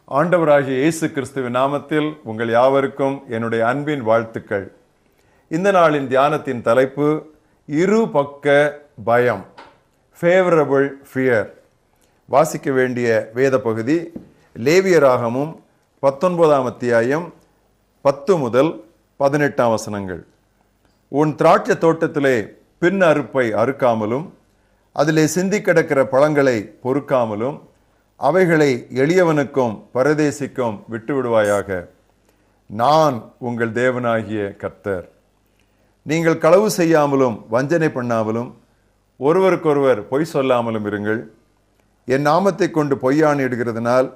ஆண்டவராகிய இயேசு கிறிஸ்துவின் நாமத்தில் உங்கள் யாவருக்கும் என்னுடைய அன்பின் வாழ்த்துக்கள். இந்த நாளின் தியானத்தின் தலைப்பு இரு பக்க பயம், ஃபேவரபிள் ஃபியர். வாசிக்க வேண்டிய வேத பகுதி லேவியராகமும் 19ஆம் அத்தியாயம் 10 முதல் 18 வசனங்கள். உன் திராட்சை தோட்டத்திலே பின் அறுப்பை அறுக்காமலும் அதிலே சிந்தி கிடக்கிற பழங்களை பொறுக்காமலும் அவைகளை எளியவனுக்கும் பரதேசிக்கும் விட்டுவிடுவாயாக. நான் உங்கள் தேவனாகிய கர்த்தர். நீங்கள் களவு செய்யாமலும் வஞ்சனை பண்ணாமலும் ஒருவருக்கொருவர் பொய் சொல்லாமலும் இருங்கள். என் நாமத்தை கொண்டு பொய்யாணிடுகிறதுனால்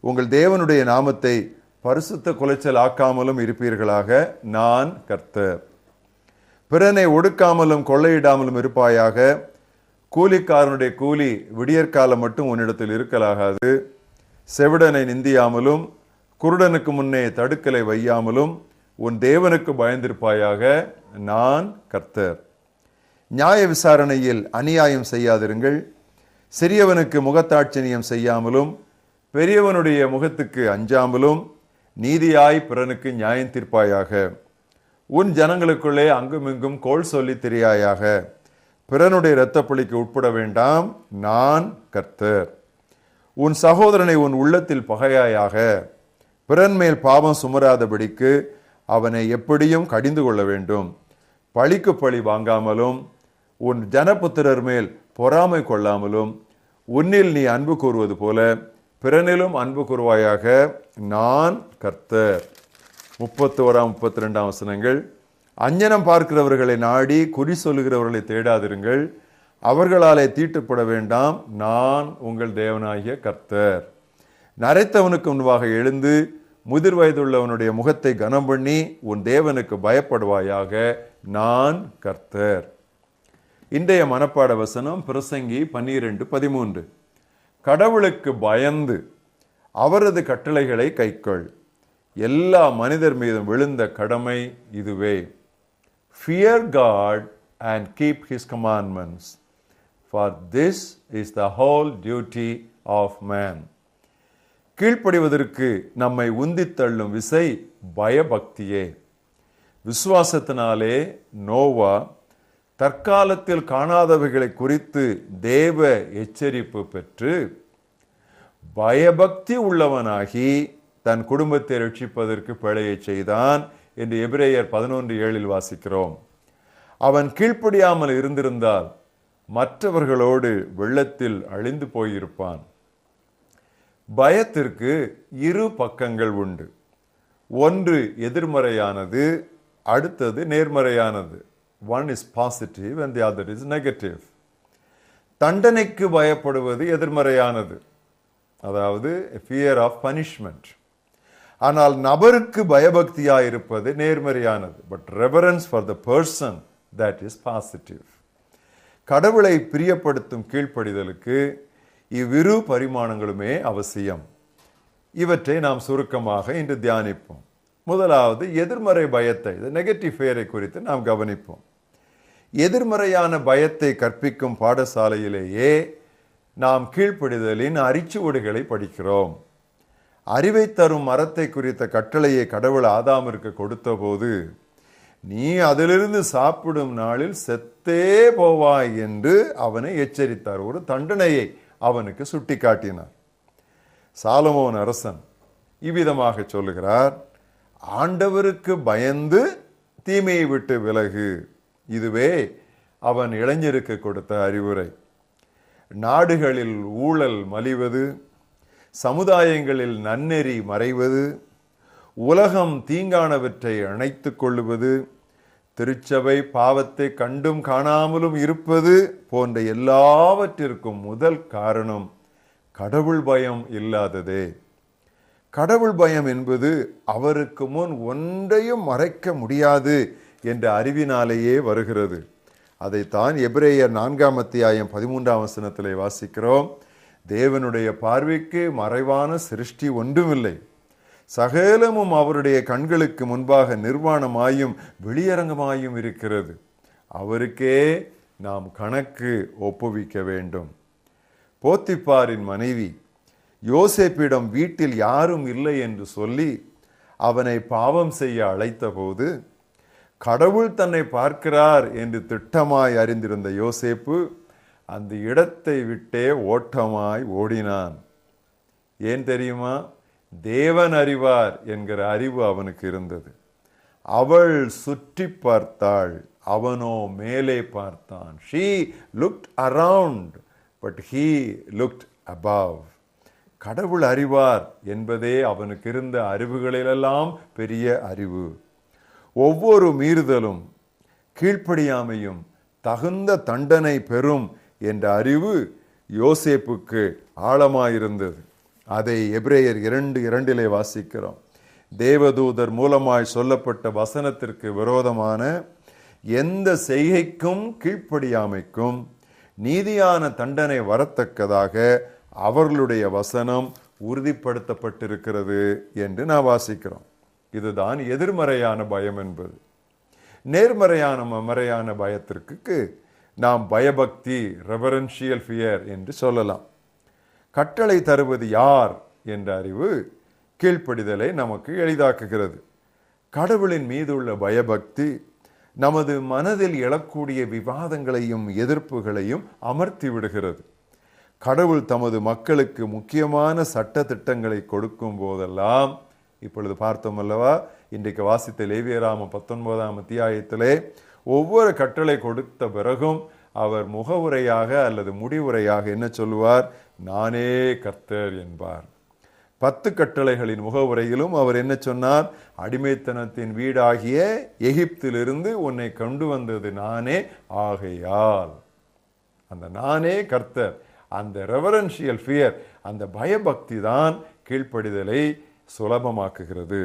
உங்கள் தேவனுடைய நாமத்தை பரிசுத்த குலைச்சல் ஆக்காமலும் இருப்பீர்களாக. நான் கர்த்தர். பிறனை ஒடுக்காமலும் கொள்ளையிடாமலும் இருப்பாயாக. கூலிக்காரனுடைய கூலி விடியற்காலம் மட்டும் உன்னிடத்தில் இருக்கலாகாது. செவிடனை நிந்தியாமலும் குருடனுக்கு முன்னே தடுக்கலை வையாமலும் உன் தேவனுக்கு பயந்திருப்பாயாக. நான் கர்த்தர். நியாய விசாரணையில் அநியாயம் செய்யாதிருங்கள். சிறியவனுக்கு முகத்தாட்சணியம் செய்யாமலும் பெரியவனுடைய முகத்துக்கு அஞ்சாமலும் நீதியாய் பிறனுக்கு நியாயம் தீர்ப்பாயாக. உன் ஜனங்களுக்குள்ளே அங்குமிங்கும் கோள் சொல்லி திரியாயாக. பிறனுடைய இரத்தப்பழிக்கு உட்பட வேண்டாம். நான் கர்த்தர். உன் சகோதரனை உன் உள்ளத்தில் பகையாயாக. பிறன் மேல் பாவம் சுமராதபடிக்கு அவனை எப்படியும் கடிந்து கொள்ள வேண்டும். பழிக்கு பழி வாங்காமலும் உன் ஜனபுத்திரர் மேல் பொறாமை கொள்ளாமலும் உன்னில் நீ அன்பு கூறுவது போல பிறனிலும் அன்பு கூறுவாயாக. நான் கர்த்தர். 31ஆம் 32ஆம் வசனங்கள். அஞ்ஞனம் பார்க்கிறவர்களை நாடி குறி சொல்லுகிறவர்களை தேடாதிருங்கள். அவர்களாலே தீட்டுப்பட வேண்டாம். நான் உங்கள் தேவனாகிய கர்த்தர். நரைத்தவனுக்கு முன்பாக எழுந்து முதிர் வயதுள்ளவனுடைய முகத்தை கனம் பண்ணி உன் தேவனுக்கு பயப்படுவாயாக. நான் கர்த்தர். இன்றைய மனப்பாட வசனம் பிரசங்கி 12:13. கடவுளுக்கு பயந்து அவரது கட்டளைகளை கைக்கொள். எல்லா மனிதர் மீதும் விழுந்த கடமை இதுவே. Fear God and keep his commandments, for this is the whole duty of man. கீழ்ப்படிவதற்கு நம்மை உந்தித் தள்ளும் விசை பயபக்தியே. விசுவாசத்தினாலே நோவா தற்காலத்தில் காணாதவைகளை குறித்து தேவ எச்சரிப்பு பெற்று பயபக்தி உள்ளவனாகி தன் குடும்பத்தை ரட்சிப்பதற்கு பிழையை செய்தான் என்று எபிரேயர் 11:7 வாசிக்கிறோம். அவன் கீழ்ப்படியாமல் இருந்திருந்தால் மற்றவர்களோடு வெள்ளத்தில் அழிந்து போயிருப்பான். பயத்திற்கு இரு பக்கங்கள் உண்டு. ஒன்று எதிர்மறையானது, அடுத்தது நேர்மறையானது. One is positive and the other is negative. தண்டனைக்கு பயப்படுவது எதிர்மறையானது, அதாவது fear of punishment. ஆனால் நபருக்கு பயபக்தியாயிருப்பது நேர்மறையானது. But reverence for the person, that is positive. கடவுளை பிரியப்படுத்தும் கீழ்ப்படிதலுக்கு இவ்விரு பரிமாணங்களுமே அவசியம். இவற்றை நாம் சுருக்கமாக இன்று தியானிப்போம். முதலாவது எதிர்மறை பயத்தை, நெகட்டிவ் ஃபியரை குறித்து நாம் கவனிப்போம். எதிர்மறையான பயத்தை கற்பிக்கும் பாடசாலையிலேயே நாம் கீழ்ப்படிதலின் அரிச்சுவடுகளை படிக்கிறோம். அறிவை தரும் மரத்தை குறித்த கட்டளையை கடவுள் ஆதாமிற்கு கொடுத்த போது, நீ அதிலிருந்து சாப்பிடும் நாளில் செத்தே போவாய் என்று அவனை எச்சரித்தார். ஒரு தண்டனையை அவனுக்கு சுட்டி காட்டினார். சாலமோன் அரசன் இவ்விதமாக சொல்லுகிறார், ஆண்டவருக்கு பயந்து தீமையை விட்டு விலகு. இதுவே அவன் இளைஞருக்கு கொடுத்த அறிவுரை. நாடுகளில் ஊழல் மலிவது, சமுதாயங்களில் நன்னெறி மறைவது, உலகம் தீங்கானவற்றை அணைத்து கொள்ளுவது, திருச்சபை பாவத்தை கண்டும் காணாமலும் இருப்பது போன்ற எல்லாவற்றிற்கும் முதல் காரணம் கடவுள் பயம் இல்லாததே. கடவுள் பயம் என்பது அவருக்கு முன் ஒன்றையும் மறைக்க முடியாது என்ற அறிவினாலேயே வருகிறது. அதைத்தான் எபிரேயர் 4ஆம் அத்தியாயம் 13ஆம் வசனத்திலே வாசிக்கிறோம். தேவனுடைய பார்வைக்கு மறைவான சிருஷ்டி ஒன்றுமில்லை. சகலமும் அவருடைய கண்களுக்கு முன்பாக நிர்வாணமாயும் வெளியரங்கமாயும் இருக்கிறது. அவருக்கே நாம் கணக்கு ஒப்புவிக்க வேண்டும். போத்திப்பாரின் மனைவி யோசேப்பிடம் வீட்டில் யாரும் இல்லை என்று சொல்லி அவனை பாவம் செய்ய அழைத்த போது கடவுள் தன்னை பார்க்கிறார் என்று திட்டமாய் அறிந்திருந்த யோசேப்பு அந்த இடத்தை விட்டே ஓட்டமாய் ஓடினான். ஏன் தெரியுமா? தேவன் அறிவார் என்கிற அறிவு அவனுக்கு இருந்தது. அவள் சுற்றி பார்த்தாள், அவனோ மேலே பார்த்தான். She looked around, but he looked above. கடவுள் அறிவார் என்பதே அவனுக்கு இருந்த அறிவுகளிலெல்லாம் பெரிய அறிவு. ஒவ்வொரு மீறுதலும் கீழ்ப்படியாமையும் தகுந்த தண்டனை பெறும் என்ற அறிவு யோசேப்புக்கு ஆழமாயிருந்தது. அதை எபிரேயர் 2:2 வாசிக்கிறோம். தேவதூதர் மூலமாய் சொல்லப்பட்ட வசனத்திற்கு விரோதமான எந்த செய்கைக்கும் கீழ்ப்படியாமைக்கும் நீதியான தண்டனை வரத்தக்கதாக அவர்களுடைய வசனம் உறுதிப்படுத்தப்பட்டிருக்கிறது என்று நான் வாசிக்கிறோம். இதுதான் எதிர்மறையான பயம் என்பது. நேர்மறையான பயத்திற்கு நாம் பயபக்தி, ரெவரன்ஷியல் ஃபியர் என்று சொல்லலாம். கட்டளை தருவது யார் என்ற அறிவு கீழ்ப்படிதலை நமக்கு எளிதாக்குகிறது. கடவுளின் மீது உள்ள பயபக்தி நமது மனதில் எழக்கூடிய விவாதங்களையும் எதிர்ப்புகளையும் அமர்த்தி விடுகிறது. கடவுள் தமது மக்களுக்கு முக்கியமான சட்ட திட்டங்களை கொடுக்கும் போதெல்லாம், இப்பொழுது பார்த்தோம் அல்லவா, இன்றைக்கு வாசித்த லேவியராம 19ஆம் அத்தியாயத்திலே ஒவ்வொரு கட்டளை கொடுத்த பிறகும் அவர் முகவுரையாக அல்லது முடிவுரையாக என்ன சொல்லுவார்? நானே கர்த்தர் என்பார். 10 கட்டளைகளின் முகவுரையிலும் அவர் என்ன சொன்னார்? அடிமைத்தனத்தின் வீடாகிய எகிப்திலிருந்து உன்னை கொண்டு வந்தது நானே ஆகையால். அந்த நானே கர்த்தர், அந்த ரெவரன்ஷியல் ஃபியர், அந்த பயபக்தி தான் கீழ்ப்படிதலை சுலபமாக்குகிறது.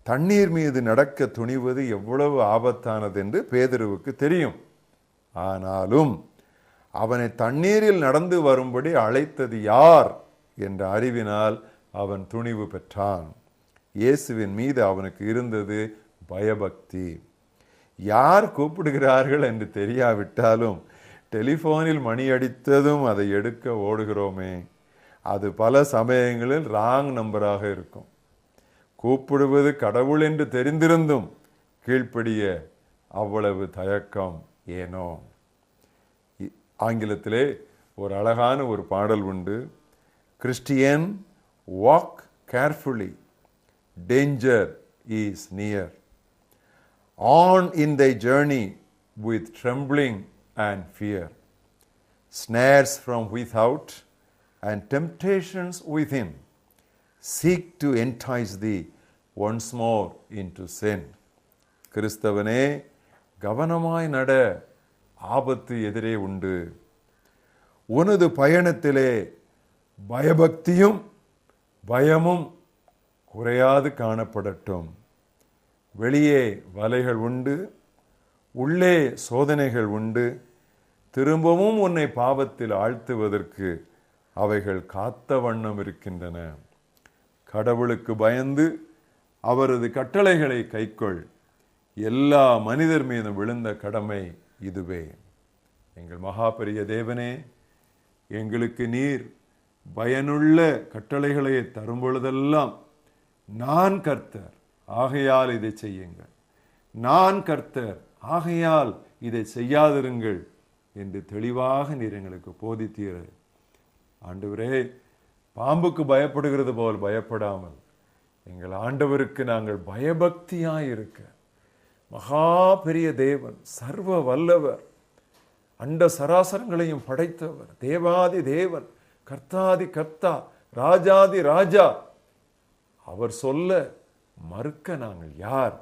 தண்ணீர் மீது நடக்க துணிவது எவ்வளவு ஆபத்தானது என்று பேதுருவுக்கு தெரியும். ஆனாலும் அவனை தண்ணீரில் நடந்து வரும்படி அழைத்தது யார் என்ற அறிவினால் அவன் துணிவு பெற்றான். இயேசுவின் மீது அவனுக்கு இருந்தது பயபக்தி. யார் கூப்பிடுகிறார்கள் என்று தெரியாவிட்டாலும் டெலிஃபோனில் மணி அடித்ததும் அதை எடுக்க ஓடுகிறோமே, அது பல சமயங்களில் ராங் நம்பராக இருக்கும். கூப்பிடுவது கடவுள் என்று தெரிந்திருந்தும் கீழ்ப்படிய அவ்வளவு தயக்கம் ஏனோ? ஆங்கிலத்திலே ஒரு அழகான ஒரு பாடல் உண்டு. Christian, walk carefully, danger is near. On in thy journey with trembling and fear, snares from without and temptations within seek to entice thee once more into sin. கிறிஸ்தவனே, கவனமாய் நட, ஆபத்து எதிரே உண்டு. உனது பயணத்திலே பயபக்தியும் பயமும் குறையாது காணப்படட்டும். வெளியே வலைகள் உண்டு, உள்ளே சோதனைகள் உண்டு. திரும்பவும் உன்னை பாவத்தில் ஆழ்த்துவதற்கு அவைகள் காத்த வண்ணம் இருக்கின்றன. கடவுளுக்கு பயந்து அவரது கட்டளைகளை கைக்கொள். எல்லா மனிதர் மீதும் விழுந்த கடமை இதுவே. எங்கள் மகா பெரிய தேவனே, எங்களுக்கு நீர் பயனுள்ள கட்டளைகளை தரும் பொழுதெல்லாம் நான் கர்த்தர் ஆகையால் இதை செய்யுங்கள், நான் கர்த்தர் ஆகையால் இதை செய்யாதிருங்கள் என்று தெளிவாக நீர் எங்களுக்கு போதித்தீர். ஆண்டவரே, பாம்புக்கு பயப்படுகிறது போல் பயப்படாமல் எங்கள் ஆண்டவருக்கு நாங்கள் பயபக்தியாயிருக்க, மகா பெரிய தேவன், சர்வ வல்லவர், அண்ட சராசரங்களையும் படைத்தவர், தேவாதி தேவன், கர்த்தாதி கர்த்தா, ராஜாதி ராஜா, அவர் சொல்ல மறுக்க நாங்கள் யார்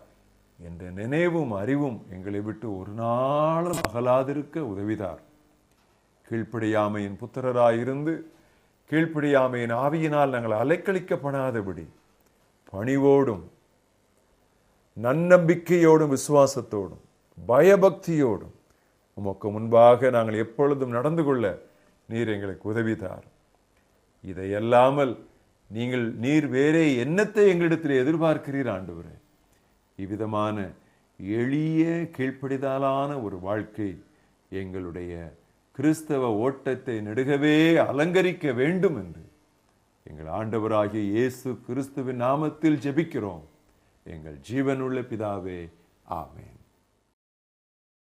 என்ற நினைவும் அறிவும் எங்களை விட்டு ஒரு நாளும் அகலாதிருக்க உதவிதார். கீழ்ப்படியாமையின் புத்திரராயிருந்து கீழ்ப்படியாமையின் ஆவியினால் நாங்கள் அலைக்கழிக்கப்படாதபடி பணிவோடும் நன்னம்பிக்கையோடும் விசுவாசத்தோடும் பயபக்தியோடும் உமக்கு முன்பாக நாங்கள் எப்பொழுதும் நடந்து கொள்ள நீர் எங்களுக்கு உதவிதார். இதையல்லாமல் நீர் வேறே என்னத்தை எங்களிடத்தில் எதிர்பார்க்கிறீர் ஆண்டவரே? இவ்விதமான எளிய கீழ்ப்படிதலான ஒரு வாழ்க்கை எங்களுடைய கிறிஸ்தவ ஓட்டத்தை நெடுகவே அலங்கரிக்க வேண்டும் என்று எங்கள் ஆண்டவராகிய இயேசு கிறிஸ்துவின் நாமத்தில் ஜெபிக்கிறோம் எங்கள் ஜீவனுள்ள பிதாவே, ஆமென்.